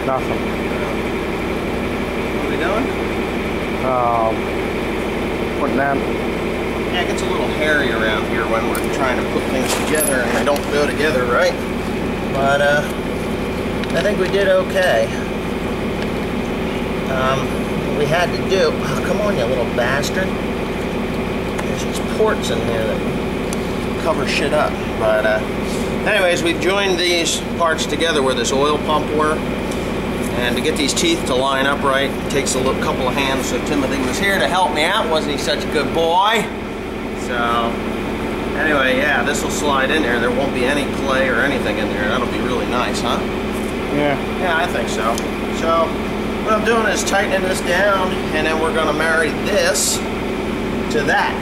Nothing. What are we doing? Putting that. Yeah, it gets a little hairy around here when we're trying to put things together and they don't go together right. But I think we did okay. We had to do, oh, come on you little bastard. There's these ports in here that cover shit up. But anyways, we joined these parts together where this oil pump were. And to get these teeth to line up right, it takes a couple of hands. So Timothy was here to help me out. Wasn't he such a good boy? So anyway, yeah, this will slide in there. There won't be any clay or anything in there. That'll be really nice, huh? Yeah. Yeah, I think so. So what I'm doing is tightening this down, and then we're going to marry this to that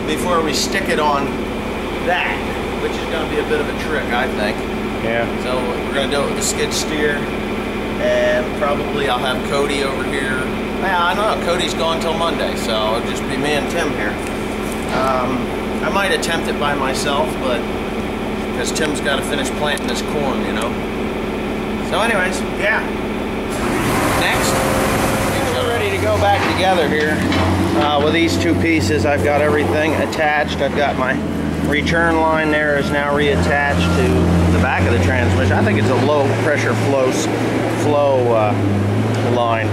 before we stick it on that, which is going to be a bit of a trick, I think. Yeah. So we're going to do it with the skid steer, and probably I'll have Cody over here. Yeah, I don't know. Cody's gone till Monday, so it'll just be me and Tim here. I might attempt it by myself, but because Tim's got to finish planting this corn, you know. So anyways, yeah. Next, we're ready to go back together here with these two pieces. I've got everything attached. I've got my return line there is now reattached to the back of the transmission. I think it's a low pressure flow line.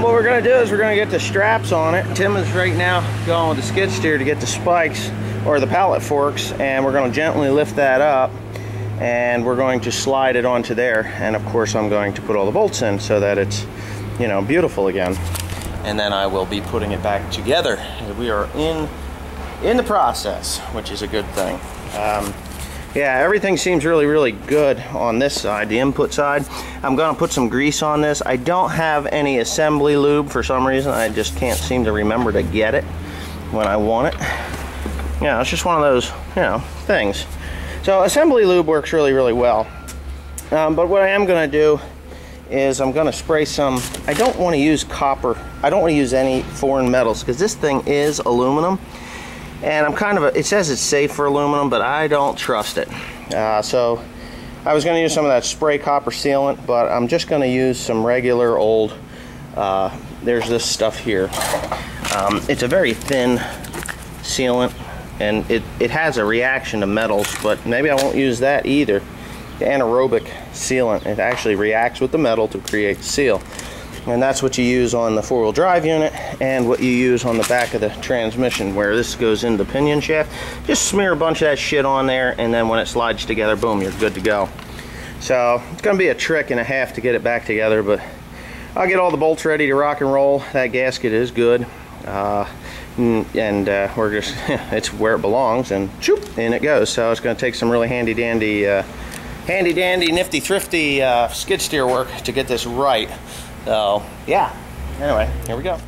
What we're going to do is we're going to get the straps on it. Tim is right now going with the skid steer to get the spikes or the pallet forks, and we're going to gently lift that up, and we're going to slide it onto there. And of course I'm going to put all the bolts in so that it's, you know, beautiful again. And then I will be putting it back together. We are in the process, which is a good thing. Yeah, everything seems really good on this side, the input side. I'm gonna put some grease on this. I don't have any assembly lube for some reason. I just can't seem to remember to get it when I want it. Yeah, it's just one of those, you know, things. So assembly lube works really well. But what I am gonna do is I'm gonna spray some, I don't wanna use copper. I don't wanna use any foreign metals because this thing is aluminum. And I'm kind of it says it's safe for aluminum, but I don't trust it. So I was going to use some of that spray copper sealant, but I'm just going to use some regular old, there's this stuff here. It's a very thin sealant, and it has a reaction to metals, but maybe I won't use that either. The anaerobic sealant, it actually reacts with the metal to create seal. And that's what you use on the four-wheel drive unit and what you use on the back of the transmission where this goes into the pinion shaft. Just smear a bunch of that shit on there, and then when it slides together, boom, you're good to go. So it's going to be a trick and a half to get it back together, but I'll get all the bolts ready to rock and roll. That gasket is good. We're just, it's where it belongs, and shoop, in it goes. So it's going to take some really handy dandy, nifty thrifty skid steer work to get this right. So, yeah. Anyway, here we go.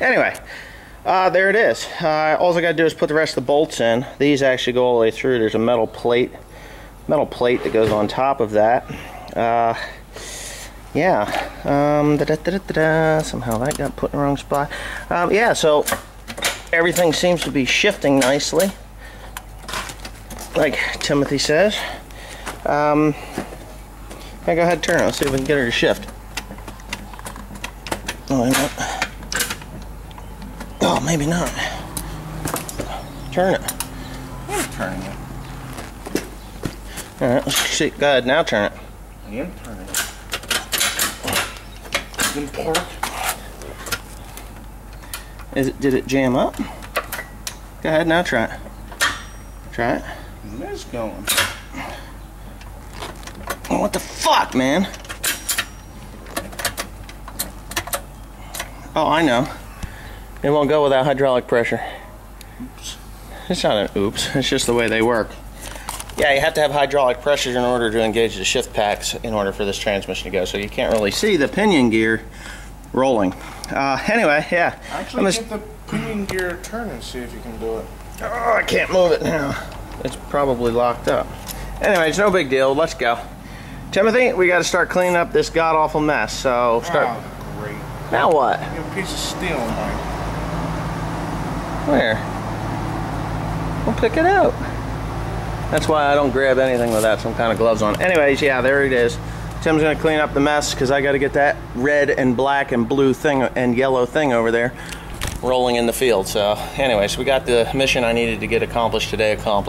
Anyway, there it is. All I got to do is put the rest of the bolts in. These actually go all the way through. There's a metal plate that goes on top of that. Yeah. Somehow that got put in the wrong spot. Yeah, so everything seems to be shifting nicely, like Timothy says. Yeah, go ahead and turn it. Let's see if we can get her to shift. Oh, wait a minute. Oh, maybe not. Turn it. I'm turning it. Alright, let's see. Go ahead, now turn it. I am turning it. Then park. Did it jam up? Go ahead, now try it. Try it. It is going. Oh, what the fuck, man? Oh, I know. It won't go without hydraulic pressure. Oops. It's not an oops, it's just the way they work. Yeah, you have to have hydraulic pressure in order to engage the shift packs in order for this transmission to go, so you can't really see the pinion gear rolling. Anyway, yeah. Actually, get the pinion gear turn and see if you can do it. Oh, I can't move it now. It's probably locked up. Anyway, it's no big deal. Let's go. Timothy, we got to start cleaning up this god-awful mess, so start. Oh, great. Now what? You have a piece of steel, Mike. Where? We'll pick it out. That's why I don't grab anything without some kind of gloves on. Anyways, yeah, there it is. Tim's gonna clean up the mess because I got to get that red and black and blue thing and yellow thing over there rolling in the field. So anyways, we got the mission I needed to get accomplished today accomplished.